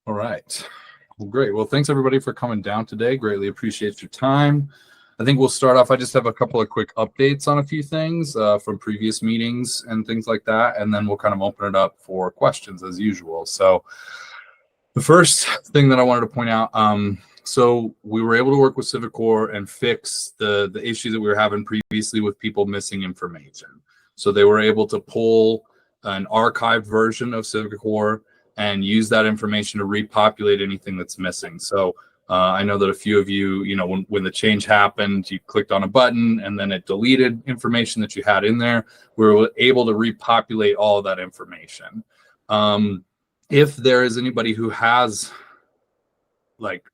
All right. Well, great. Well, thanks everybody for coming down today. Greatly appreciate your time. I think we'll start off. I just have a couple of quick updates on a few things from previous meetings and things like that, and then we'll kind of open it up for questions as usual. So the first thing that I wanted to point out, so we were able to work with Civicore and fix the issue that we were having previously with people missing information. So they were able to pull an archived version of Civicore and use that information to repopulate anything that's missing. So I know that a few of you, when the change happened, you clicked on a button and then it deleted information that you had in there. We were able to repopulate all of that information. If there is anybody who has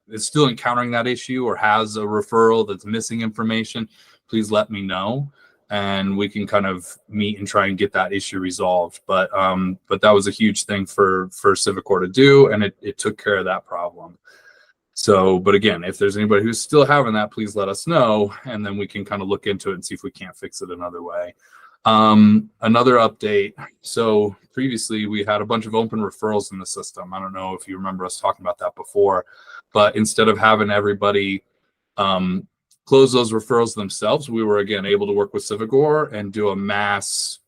is still encountering that issue or has a referral that's missing information, please let me know and we can kind of meet and try and get that issue resolved. But that was a huge thing for Civicore to do, and it took care of that problem. So, but again, if there's anybody who's still having that, please let us know, and then we can kind of look into it and see if we can't fix it another way. Another update. So previously we had a bunch of open referrals in the system. I don't know if you remember us talking about that before, but instead of having everybody close those referrals themselves, we were again able to work with Civicore and do a mass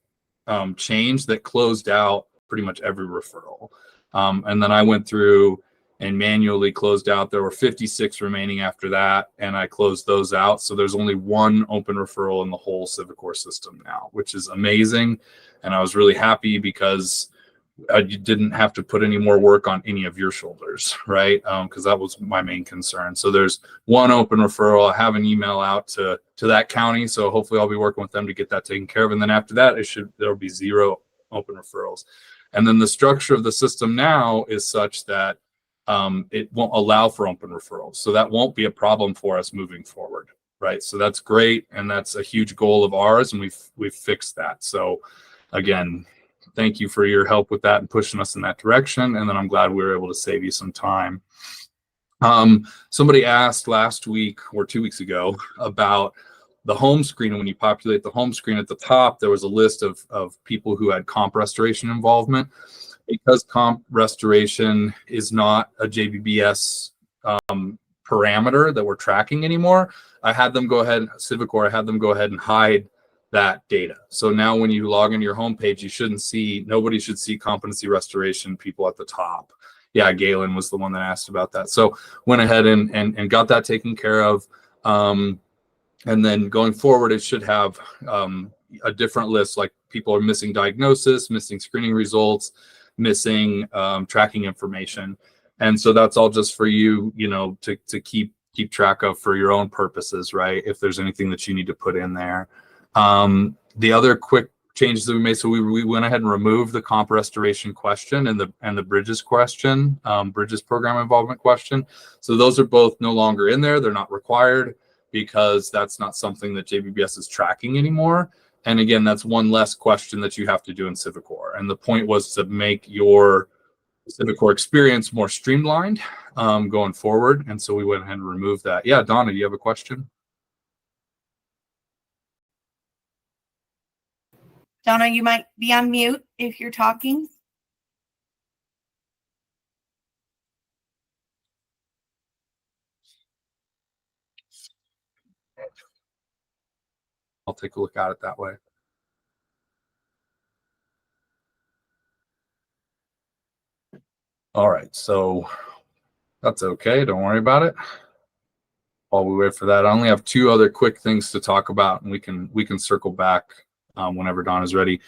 change that closed out pretty much every referral. And then I went through and manually closed out. There were 56 remaining after that, and I closed those out. So there's only one open referral in the whole Civicore system now, which is amazing. And I was really happy because you didn't have to put any more work on any of your shoulders, right? Because that was my main concern. So there's one open referral. I have an email out to that county, so hopefully I'll be working with them to get that taken care of. And then after that, there'll be 0 open referrals. And then the structure of the system now is such that it won't allow for open referrals. So that won't be a problem for us moving forward, right? So that's great, and that's a huge goal of ours, and we've fixed that. So again, thank you for your help with that and pushing us in that direction. And then I'm glad we were able to save you some time. Somebody asked last week or 2 weeks ago about the home screen. And when you populate the home screen at the top, there was a list of people who had comp restoration involvement. Because comp restoration is not a JBBS parameter that we're tracking anymore, I had them go ahead, Civicore, I had them go ahead and hide that data. So now when you log into your homepage, nobody should see competency restoration people at the top. Yeah, Galen was the one that asked about that. So went ahead and got that taken care of. And then going forward, it should have a different list, like people are missing diagnosis, missing screening results, missing tracking information. And so that's all just for you, to keep track of for your own purposes, right? If there's anything that you need to put in there. The other quick changes that we made, so we went ahead and removed the comp restoration question and the bridges question, bridges program involvement question. So those are both no longer in there. They're not required because that's not something that JBBS is tracking anymore. And again, that's one less question that you have to do in Civicore. And the point was to make your Civicore experience more streamlined going forward. And so we went ahead and removed that. Yeah, Donna, do you have a question? Donna, you might be on mute if you're talking. I'll take a look at it that way. All right, so that's okay. Don't worry about it. While we wait for that, I only have 2 other quick things to talk about, and we can circle back whenever Don is ready.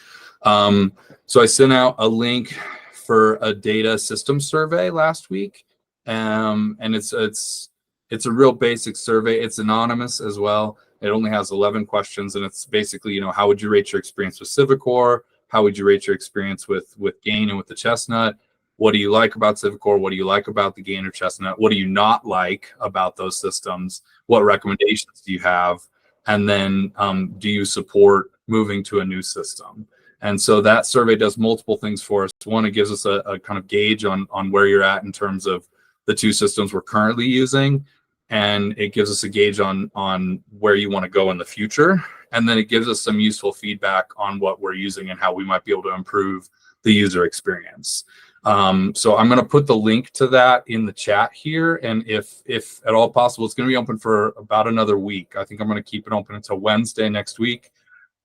So I sent out a link for a data system survey last week, and it's a real basic survey. It's anonymous as well. It only has 11 questions, and it's basically, how would you rate your experience with Civicore? How would you rate your experience with Gain and with the Chestnut? What do you like about Civicore? What do you like about the Gain or Chestnut? What do you not like about those systems? What recommendations do you have? And then do you support moving to a new system? And so that survey does multiple things for us. One, it gives us a kind of gauge on where you're at in terms of the 2 systems we're currently using. And it gives us a gauge on where you want to go in the future. And then it gives us some useful feedback on what we're using and how we might be able to improve the user experience. So I'm going to put the link to that in the chat here. And if at all possible, it's going to be open for about another week. I think I'm going to keep it open until Wednesday next week.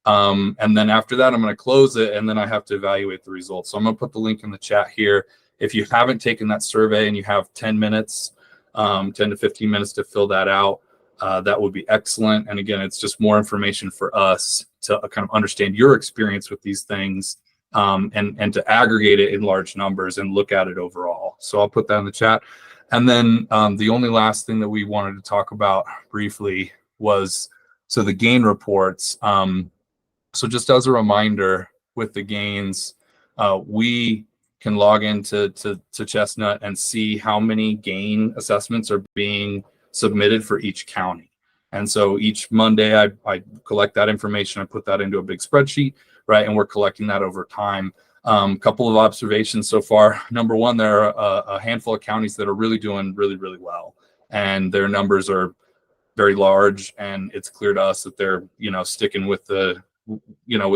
And then after that, I'm going to close it, and then I have to evaluate the results. So I'm going to put the link in the chat here. If you haven't taken that survey and you have 10 minutes, 10 to 15 minutes to fill that out, that would be excellent. And again, it's just more information for us to kind of understand your experience with these things, and to aggregate it in large numbers and look at it overall. So I'll put that in the chat. And then the only last thing that we wanted to talk about briefly was, so the gain reports. So just as a reminder, with the gains, we can log into Chestnut and see how many gain assessments are being submitted for each county. And so each Monday, I collect that information, I put that into a big spreadsheet, right? And we're collecting that over time. Couple of observations so far. Number one, there are a handful of counties that are really doing really, really well. And their numbers are very large, and it's clear to us that they're, sticking with the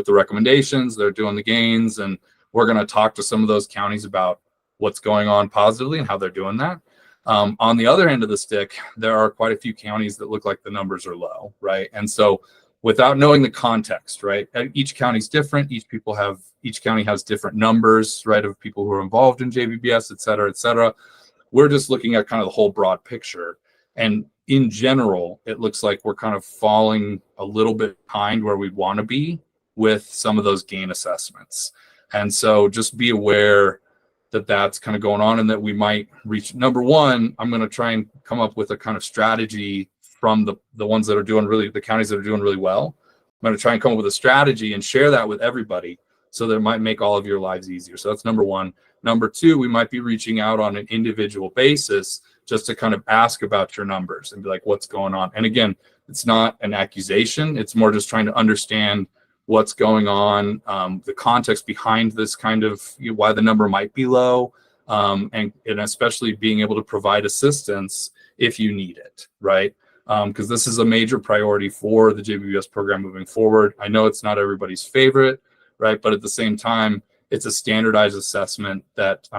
recommendations, they're doing the gains, and we're going to talk to some of those counties about what's going on positively and how they're doing that. On the other end of the stick, there are quite a few counties that look like the numbers are low, right? And so without knowing the context, right, each county's different, each county has different numbers, right, of people who are involved in JBBS, et cetera, et cetera. We're just looking at kind of the whole broad picture. And in general, it looks like we're kind of falling a little bit behind where we want to be with some of those gain assessments. And so just be aware that that's kind of going on, and that we might reach. Number one, I'm going to try and come up with a kind of strategy from the ones that are doing the counties that are doing really well. I'm going to try and come up with a strategy and share that with everybody, so that it might make all of your lives easier. So that's number one. Number two, we might be reaching out on an individual basis just to kind of ask about your numbers and be like, what's going on? And again, it's not an accusation. It's more just trying to understand what's going on, the context behind this kind of, why the number might be low, and especially being able to provide assistance if you need it, right? Because this is a major priority for the JBBS program moving forward. I know it's not everybody's favorite, right? But at the same time, it's a standardized assessment that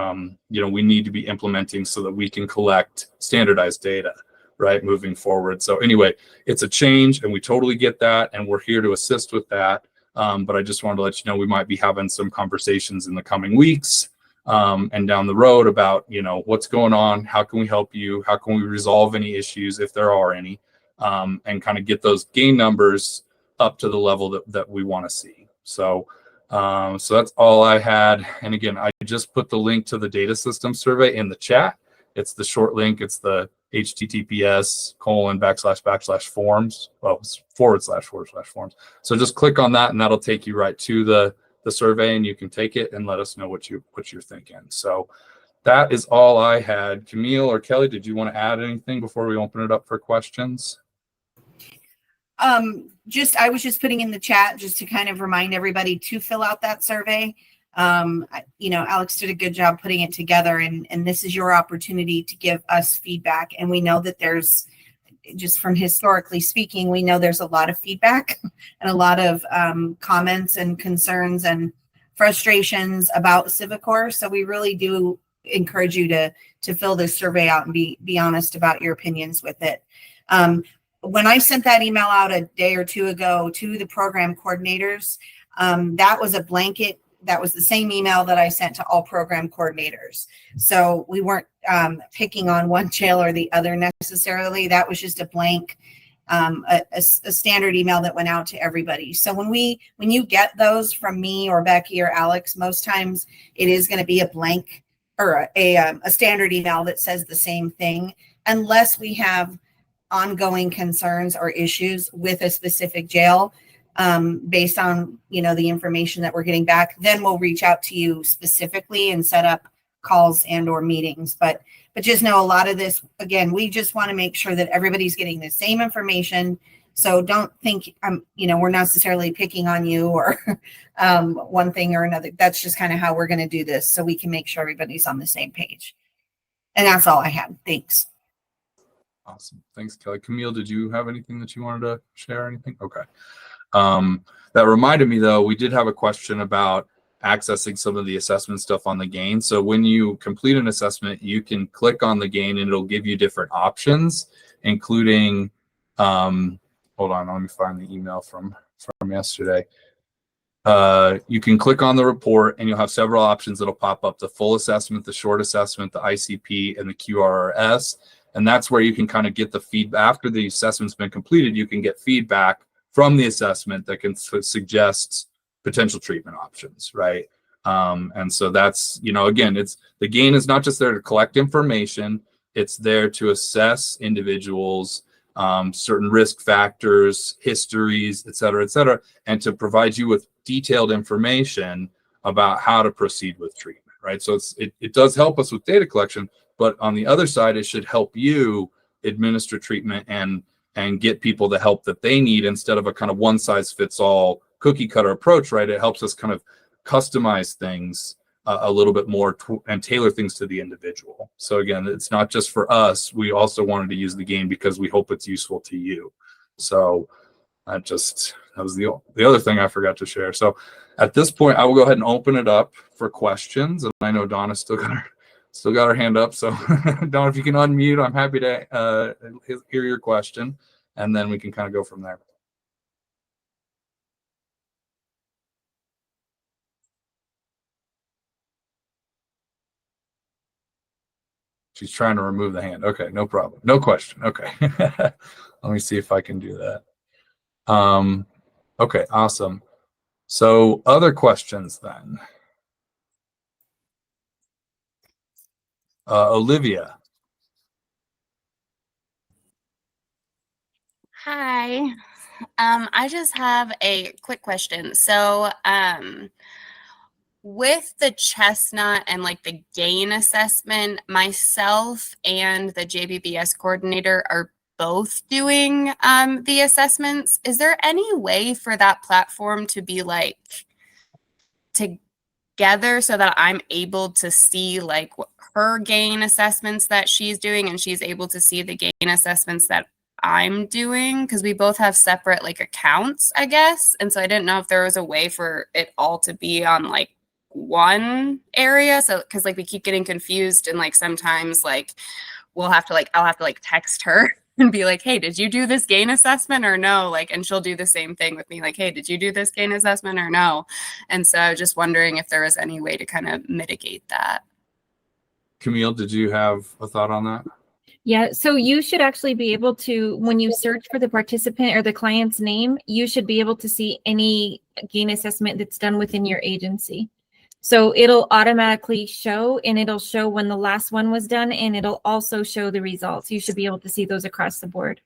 we need to be implementing so that we can collect standardized data, right, moving forward. So anyway, it's a change, and we totally get that, and we're here to assist with that. But I just wanted to let you know we might be having some conversations in the coming weeks and down the road about what's going on, how can we help you, how can we resolve any issues if there are any, and kind of get those gain numbers up to the level that we want to see. So that's all I had. And again, I just put the link to the data system survey in the chat. It's the short link. It's the https://forms. Well, it's //forms. So just click on that, and that'll take you right to the survey, and you can take it and let us know what you're thinking. So that is all I had. Camille or Kelly, did you want to add anything before we open it up for questions? I was just putting in the chat just to kind of remind everybody to fill out that survey. Alex did a good job putting it together, and this is your opportunity to give us feedback. And we know that there's, just from historically speaking, we know there's a lot of feedback and a lot of comments and concerns and frustrations about Civicore. So we really do encourage you to fill this survey out and be honest about your opinions with it. When I sent that email out a day or two ago to the program coordinators, that was a blanket. That was the same email that I sent to all program coordinators. So we weren't picking on one jail or the other necessarily. That was just a blank, a standard email that went out to everybody. So when you get those from me or Becky or Alex, most times it is going to be a blank or a standard email that says the same thing, unless we have ongoing concerns or issues with a specific jail. Based on, the information that we're getting back, then we'll reach out to you specifically and set up calls and or meetings. But just know a lot of this, again, we just want to make sure that everybody's getting the same information. So don't think, we're necessarily picking on you or one thing or another. That's just kind of how we're going to do this, so we can make sure everybody's on the same page. And that's all I had. Thanks. Awesome. Thanks, Kelly. Camille, did you have anything that you wanted to share? Anything? Okay. That reminded me, though, we did have a question about accessing some of the assessment stuff on the gain. So when you complete an assessment, you can click on the gain and it'll give you different options, including, hold on, let me find the email from yesterday. You can click on the report and you'll have several options that'll pop up: the full assessment, the short assessment, the ICP, and the QRS. And that's where you can kind of get the feedback. After the assessment's been completed, you can get feedback from the assessment that can suggest potential treatment options, right? And so that's, again, the gain is not just there to collect information, it's there to assess individuals, certain risk factors, histories, et cetera, and to provide you with detailed information about how to proceed with treatment, right? So it does help us with data collection, but on the other side, it should help you administer treatment and get people the help that they need instead of a kind of one size fits all cookie cutter approach, right? It helps us kind of customize things a little bit more and tailor things to the individual. So again, it's not just for us. We also wanted to use the gain because we hope it's useful to you. So that was the other thing I forgot to share. So at this point, I will go ahead and open it up for questions. And I know Donna's still got her hand up. So Donna, if you can unmute, I'm happy to hear your question, and then we can kind of go from there. She's trying to remove the hand. Okay, no problem. No question. Okay. Let me see if I can do that. Okay, awesome. So other questions then. Olivia. Hi. I just have a quick question. So, with the chestnut and like the gain assessment, myself and the JBBS coordinator are both doing the assessments. Is there any way for that platform to be like together so that I'm able to see like her gain assessments that she's doing and she's able to see the gain assessments that I'm doing? Because we both have separate like accounts, I guess. And so I didn't know if there was a way for it all to be on like one area. So because like we keep getting confused, and like sometimes like I'll have to like text her and be like, hey, did you do this gain assessment or no? Like, and she'll do the same thing with me, like, hey, did you do this gain assessment or no? And so I was just wondering if there was any way to kind of mitigate that. Camille, did you have a thought on that? Yeah, so you should actually be able to, when you search for the participant or the client's name, you should be able to see any gain assessment that's done within your agency. So it'll automatically show, and it'll show when the last one was done, and it'll also show the results. You should be able to see those across the board.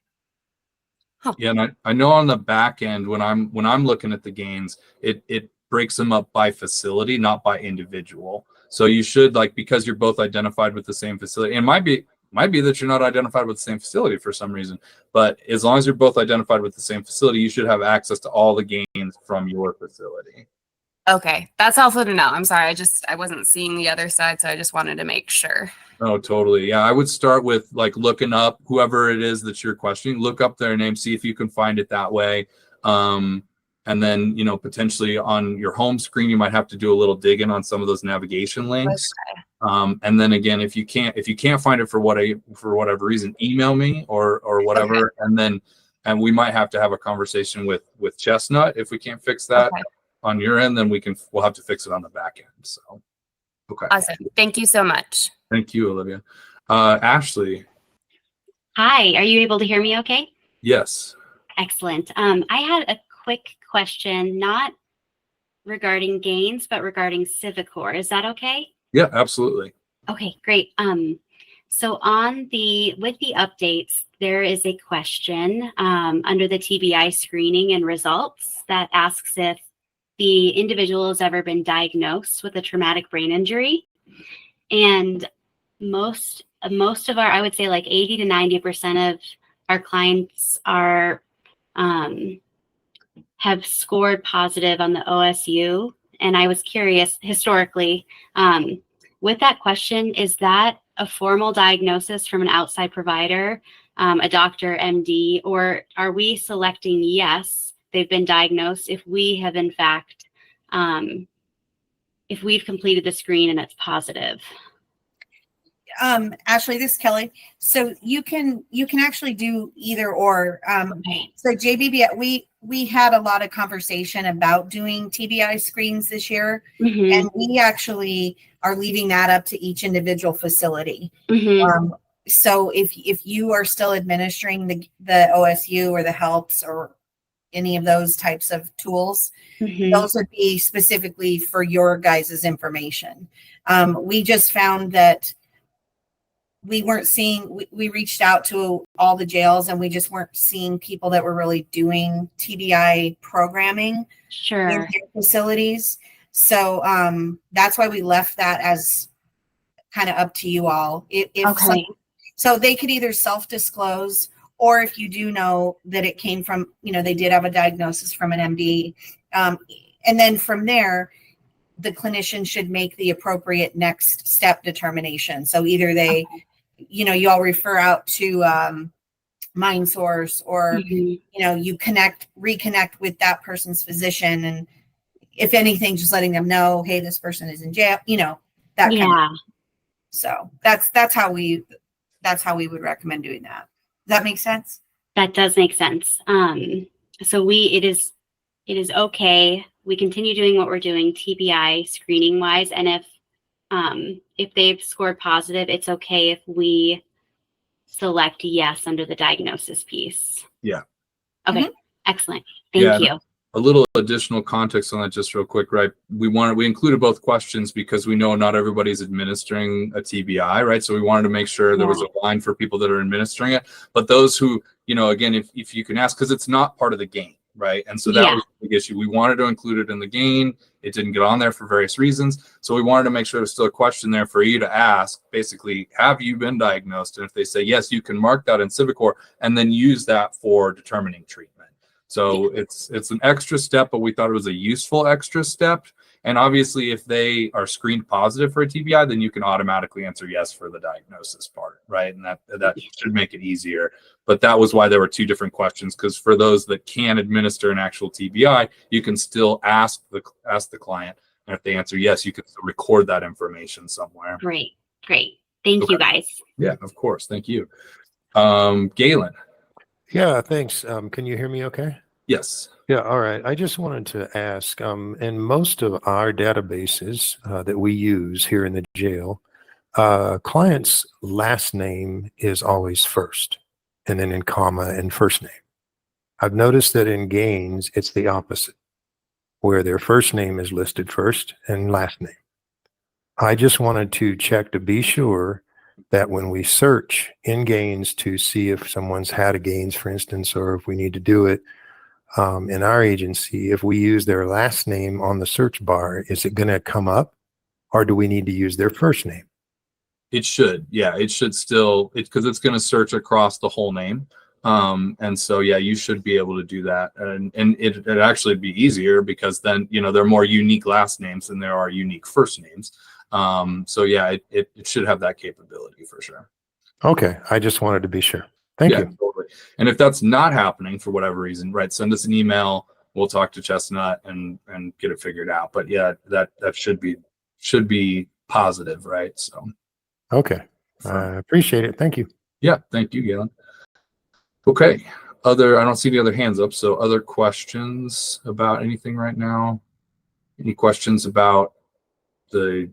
Yeah, and I know on the back end, when I'm looking at the gains, it breaks them up by facility, not by individual. So you should, like, because you're both identified with the same facility, and it might be that you're not identified with the same facility for some reason, but as long as you're both identified with the same facility, you should have access to all the gains from your facility. Okay, that's helpful to know. I'm sorry, I wasn't seeing the other side, so I just wanted to make sure. Oh, totally. Yeah, I would start with like looking up whoever it is that you're questioning, look up their name, see if you can find it that way. And then, potentially on your home screen, you might have to do a little digging on some of those navigation links. Okay. And then again, if you can't find it for whatever reason, email me or whatever. Okay. And we might have to have a conversation with Chestnut if we can't fix that. Okay. On your end, then we'll have to fix it on the back end. So, okay. Awesome. Thank you so much. Thank you, Olivia. Ashley. Hi, are you able to hear me okay? Yes. Excellent. I had a quick question, not regarding gains, but regarding Civicore. Is that okay? Yeah, absolutely. Okay, great. So with the updates, there is a question under the TBI screening and results that asks if the individual has ever been diagnosed with a traumatic brain injury. And most of our, I would say like 80 to 90% of our clients have scored positive on the OSU. And I was curious, historically, with that question, is that a formal diagnosis from an outside provider, a doctor, MD, or are we selecting yes, they've been diagnosed if we have in fact if we've completed the screen and it's positive? Ashley, this is Kelly. So you can actually do either or. Okay. So JBB, we had a lot of conversation about doing TBI screens this year, Mhm. and we actually are leaving that up to each individual facility. Mhm. So if you are still administering the OSU or the helps or any of those types of tools, Mhm. those would be specifically for your guys' information. We just found that we weren't seeing, we reached out to all the jails and we just weren't seeing people that were really doing TBI programming in Sure. their facilities. So that's why we left that as kind of up to you all. Okay. So they could either self-disclose, or if you do know that it came from, they did have a diagnosis from an MD. And then from there, the clinician should make the appropriate next step determination. So either they, you all refer out to MindSource, or, Mhm. you reconnect with that person's physician. And if anything, just letting them know, hey, this person is in jail, that kind of. Yeah. So that's how we would recommend doing that. Does that make sense? That does make sense. So it is okay. We continue doing what we're doing TBI screening wise, and if they've scored positive, it's okay if we select yes under the diagnosis piece. Yeah. Okay. Mhm. Excellent. Thank you. A little additional context on that, just real quick, right? We included both questions because we know not everybody's administering a TBI, right? So we wanted to make sure there was a line for people that are administering it, but those who, again, if you can ask, because it's not part of the game, right? And so that was the big issue. We wanted to include it in the game. It didn't get on there for various reasons. So we wanted to make sure there's still a question there for you to ask. Basically, have you been diagnosed? And if they say yes, you can mark that in Civicore and then use that for determining treatment. So it's an extra step, but we thought it was a useful extra step. And obviously, if they are screened positive for a TBI, then you can automatically answer yes for the diagnosis part, right? And that should make it easier. But that was why there were two different questions, because for those that can administer an actual TBI, you can still ask the client, and if they answer yes, you can record that information somewhere. Great. Thank you, guys. Yeah, of course. Thank you. Galen. Yeah, thanks. Can you hear me okay? Yes. Yeah, all right. I just wanted to ask, in most of our databases that we use here in the jail, client's last name is always first, and then in comma and first name. I've noticed that in Gaines, it's the opposite, where their first name is listed first and last name. I just wanted to check to be sure that when we search in Gaines to see if someone's had a Gaines, for instance, or if we need to do it in our agency, if we use their last name on the search bar, is it going to come up, or do we need to use their first name? It should. Yeah, it should still, because it's going to search across the whole name. And so, yeah, you should be able to do that. And it actually be easier because then, there are more unique last names than there are unique first names. So yeah, it should have that capability for sure. Okay. I just wanted to be sure. Thank you. Totally. And if that's not happening for whatever reason, right, send us an email. We'll talk to Chestnut and get it figured out. But yeah, that should be positive, right? So. Okay. I appreciate it. Thank you. Yeah. Thank you, Galen. Okay. I don't see the other hands up. So other questions about anything right now? Any questions about the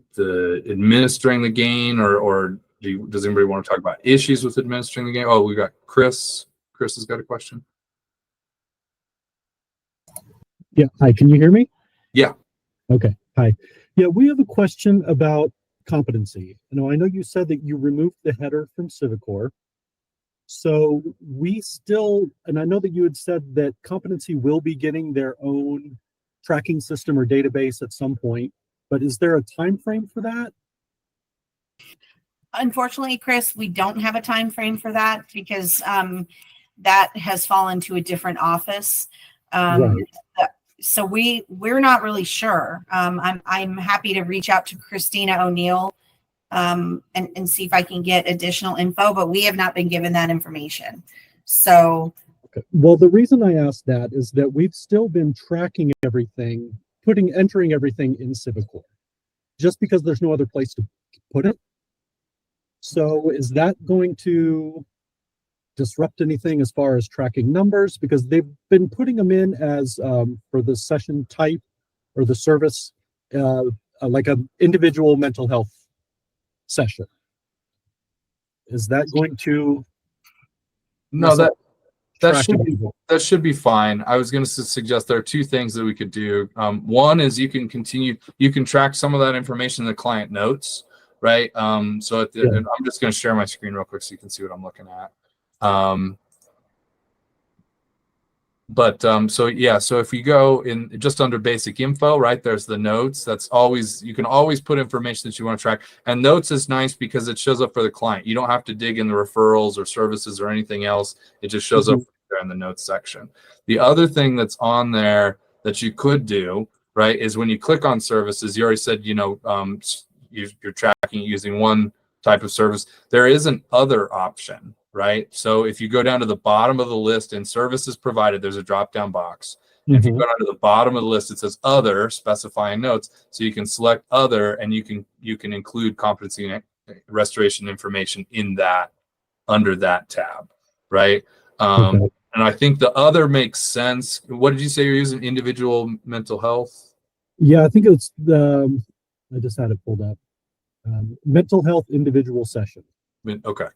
administering the gain, or does anybody want to talk about issues with administering the gain? Oh, we got Chris. Chris has got a question. Yeah. Hi. Can you hear me? Yeah. Okay. Hi. Yeah. We have a question about competency. I know you said that you removed the header from Civicore. So we still, and I know that you had said that competency will be getting their own tracking system or database at some point, but is there a time frame for that? Unfortunately, Chris, we don't have a time frame for that because that has fallen to a different office. Right. So we're not really sure. I'm happy to reach out to Christina O'Neill and see if I can get additional info, but we have not been given that information. So. Okay. Well, the reason I asked that is that we've still been tracking everything, entering everything in Civicore. just because there's no other place to put it. So is that going to disrupt anything as far as tracking numbers? Because they've been putting them in as for the session type or the service, like an individual mental health session. Is that going to No, that tracking? that should be fine. I was going to suggest there are two things that we could do. One is you can track some of that information in the client notes, right? So at the, Yeah. and I'm just going to share my screen real quick so you can see what I'm looking at. So yeah, so if you go in just under basic info, right, there's the notes. That's always, you can always put information that you want to track. And notes is nice because it shows up for the client. You don't have to dig in the referrals or services or anything else. It just shows up there in the notes section. The other thing that's on there that you could do, right, is when you click on services, you already said, you're tracking using one type of service. There is an other option, right? So if you go down to the bottom of the list in services provided, there's a drop down box. If you go down to the bottom of the list, it says other, specifying notes. So you can select other, and you can include competency and restoration information in that, under that tab, right? And I think the other makes sense. What did you say you're using? Individual mental health? Yeah, I think it's the, I just had it pulled up. Mental health individual session. Okay.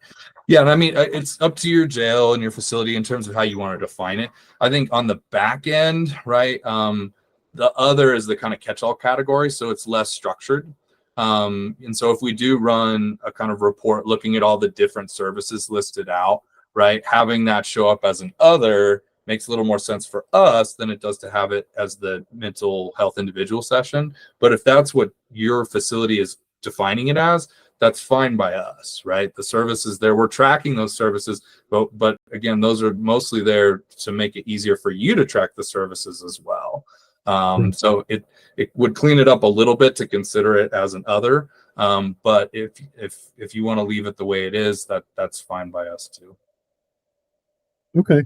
Yeah, and I mean, it's up to your jail and your facility in terms of how you want to define it. I think on the back end, right, the other is the kind of catch-all category, so it's less structured. And so if we do run a kind of report looking at all the different services listed out, right, having that show up as an other makes a little more sense for us than it does to have it as the mental health individual session. But if that's what your facility is defining it as, that's fine by us, right? The services there, we're tracking those services, but again, those are mostly there to make it easier for you to track the services as well. So it would clean it up a little bit to consider it as an other. But if you want to leave it the way it is, that's fine by us too. Okay.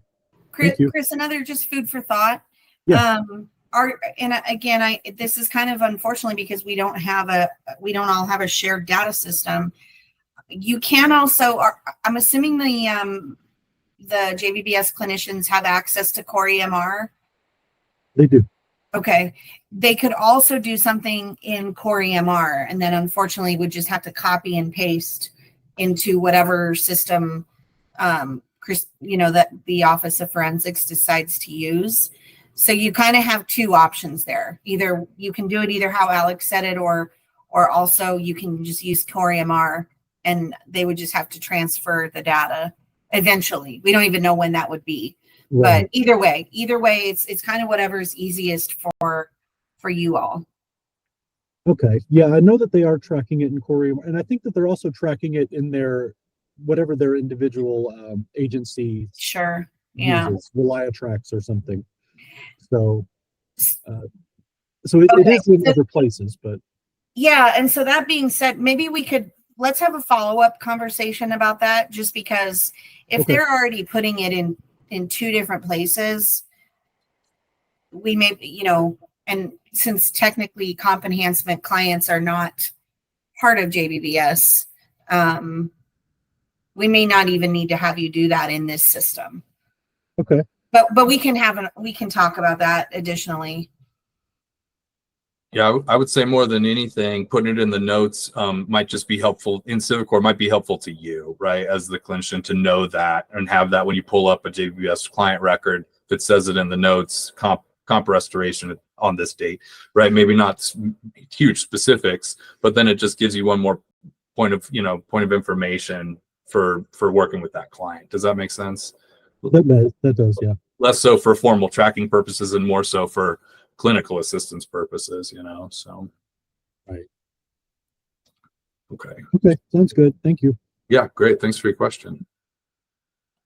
Chris, another just food for thought. Yeah. This is kind of unfortunately because we don't all have a shared data system. You can also, I'm assuming the JVBS clinicians have access to Core EMR. They do. Okay. They could also do something in Core EMR, and then unfortunately would just have to copy and paste into whatever system, that the Office of Forensics decides to use. So you kind of have two options there. Either you can do it either how Alex said it, or also you can just use Core EMR, and they would just have to transfer the data eventually. We don't even know when that would be. Right. But either way, it's kind of whatever is easiest for you all. Okay. Yeah, I know that they are tracking it in Core EMR, and I think that they're also tracking it in their whatever their individual agency Sure. Yeah. uses, Reliatrax or something. So it is in other places, but yeah. And so that being said, maybe let's have a follow-up conversation about that, just because if they're already putting it in two different places, we may, and since technically comp enhancement clients are not part of JBBS, we may not even need to have you do that in this system. Okay. But we can talk about that additionally. Yeah, I would say more than anything, putting it in the notes might just be helpful in Civicore, might be helpful to you, right, as the clinician, to know that and have that when you pull up a JBS client record, if it says it in the notes, comp restoration on this date, right? Maybe not huge specifics, but then it just gives you one more point of information for working with that client. Does that make sense? That does, yeah. Less so for formal tracking purposes and more so for clinical assistance purposes, so. Right. Okay, sounds good. Thank you. Yeah, great. Thanks for your question.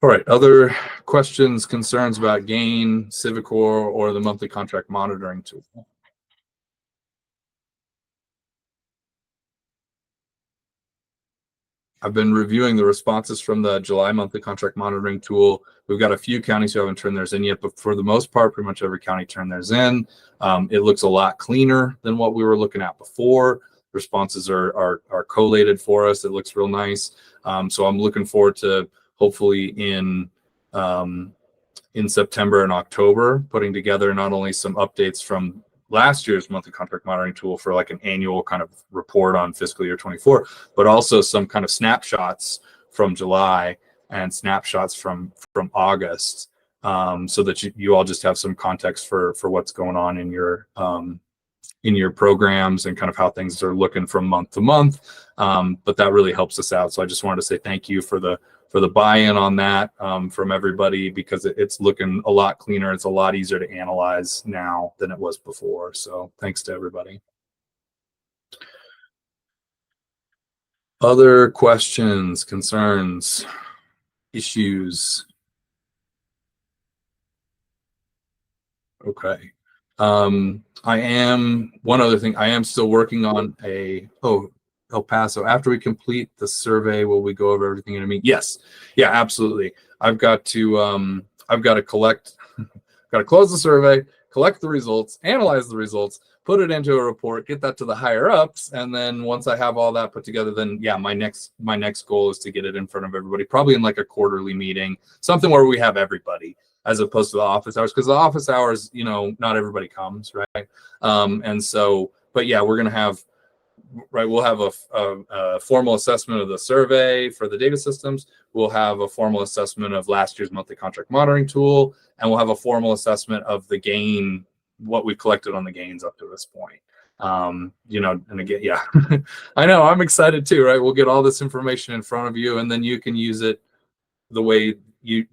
All right, other questions, concerns about GAIN, Civicore, or the monthly contract monitoring tool? I've been reviewing the responses from the July monthly contract monitoring tool. We've got a few counties who haven't turned theirs in yet, but for the most part, pretty much every county turned theirs in. It looks a lot cleaner than what we were looking at before. responses are collated for us. It looks real nice. So I'm looking forward to hopefully in September and October, putting together not only some updates from last year's monthly contract monitoring tool for like an annual kind of report on fiscal year 24, but also some kind of snapshots from July and snapshots from August, so that you all just have some context for what's going on in your programs and kind of how things are looking from month to month. But that really helps us out. So I just wanted to say thank you for the buy-in on that from everybody, because it's looking a lot cleaner. It's a lot easier to analyze now than it was before. So thanks to everybody. Other questions, concerns, issues? Okay. One other thing, I am still working on El Paso. After we complete the survey, will we go over everything in a meeting? Yes. Yeah, absolutely. I've got to collect, got to close the survey, collect the results, analyze the results, put it into a report, get that to the higher ups. And then once I have all that put together, then yeah, my next goal is to get it in front of everybody, probably in like a quarterly meeting, something where we have everybody, as opposed to the office hours, because the office hours, not everybody comes, right? And so, but yeah, we're going to have, right, we'll have a formal assessment of the survey for the data systems. We'll have a formal assessment of last year's monthly contract monitoring tool, and we'll have a formal assessment of the gain, what we've collected on the gains up to this point. And again, yeah, I know, I'm excited too, right? We'll get all this information in front of you, and then you can use it the way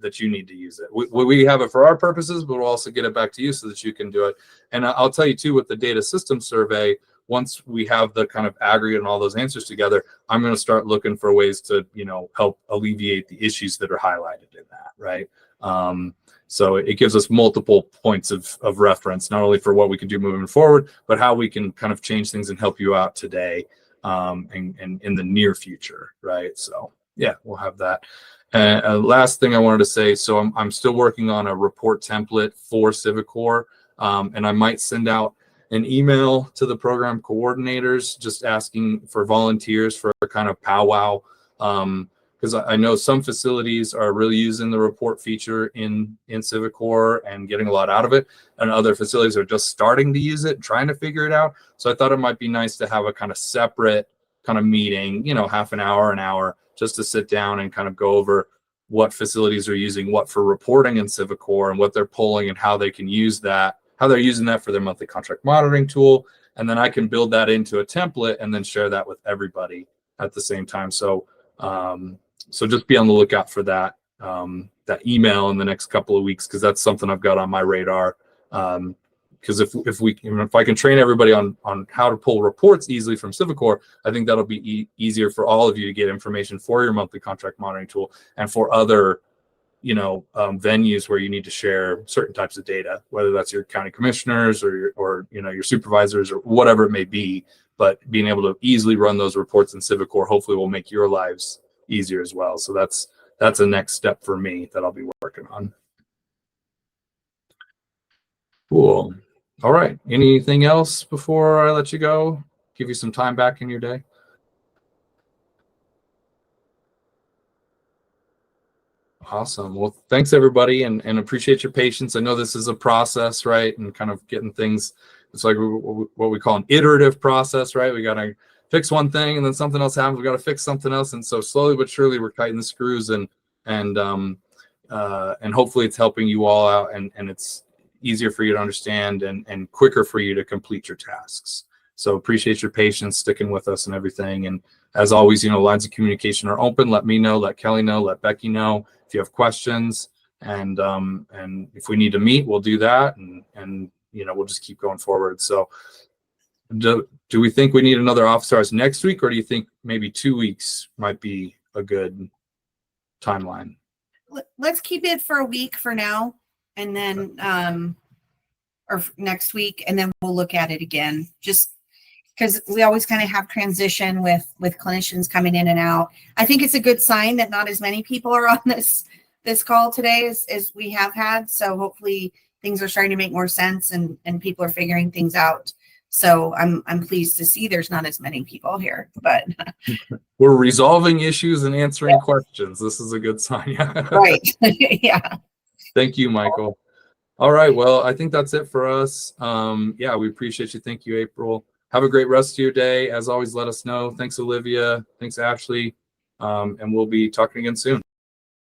that you need to use it. We have it for our purposes, but we'll also get it back to you so that you can do it. And I'll tell you too, with the data system survey, once we have the kind of aggregate and all those answers together, I'm going to start looking for ways to, help alleviate the issues that are highlighted in that, right? So it gives us multiple points of reference, not only for what we can do moving forward, but how we can kind of change things and help you out today and in the near future, right? So yeah, we'll have that. Last thing I wanted to say, so I'm still working on a report template for Civicore, and I might send out an email to the program coordinators just asking for volunteers for a kind of powwow, because I know some facilities are really using the report feature in Civicore and getting a lot out of it, and other facilities are just starting to use it, trying to figure it out. So I thought it might be nice to have a kind of separate kind of meeting, half an hour, just to sit down and kind of go over what facilities are using what for reporting in Civicore and what they're pulling and how they can use that, how they're using that for their monthly contract monitoring tool. And then I can build that into a template and then share that with everybody at the same time. So, so just be on the lookout for that, that email in the next couple of weeks, because that's something I've got on my radar. Because if I can train everybody on how to pull reports easily from Civicore, I think that'll be easier for all of you to get information for your monthly contract monitoring tool and for other, venues where you need to share certain types of data, whether that's your county commissioners or your supervisors or whatever it may be. But being able to easily run those reports in Civicore hopefully will make your lives easier as well. So that's a next step for me that I'll be working on. Cool. All right. Anything else before I let you go? Give you some time back in your day? Awesome. Well, thanks everybody, and appreciate your patience. I know this is a process, right? And kind of getting things, it's like what we call an iterative process, right? We got to fix one thing and then something else happens. We got to fix something else. And so slowly but surely we're tightening the screws and hopefully it's helping you all out and it's easier for you to understand and quicker for you to complete your tasks. So appreciate your patience, sticking with us and everything. And as always, lines of communication are open. Let me know, let Kelly know, let Becky know if you have questions. And if we need to meet, we'll do that. And we'll just keep going forward. So do we think we need another office hours next week, or do you think maybe 2 weeks might be a good timeline? Let's keep it for a week for now, and then or next week, and then we'll look at it again, just because we always kind of have transition with clinicians coming in and out. I think it's a good sign that not as many people are on this call today as we have had. So hopefully things are starting to make more sense and people are figuring things out. So I'm pleased to see there's not as many people here, but We're resolving issues and answering questions. This is a good sign. right. Yeah. Thank you, Michael. All right. Well, I think that's it for us. Yeah, we appreciate you. Thank you, April. Have a great rest of your day. As always, let us know. Thanks, Olivia. Thanks, Ashley. And we'll be talking again soon.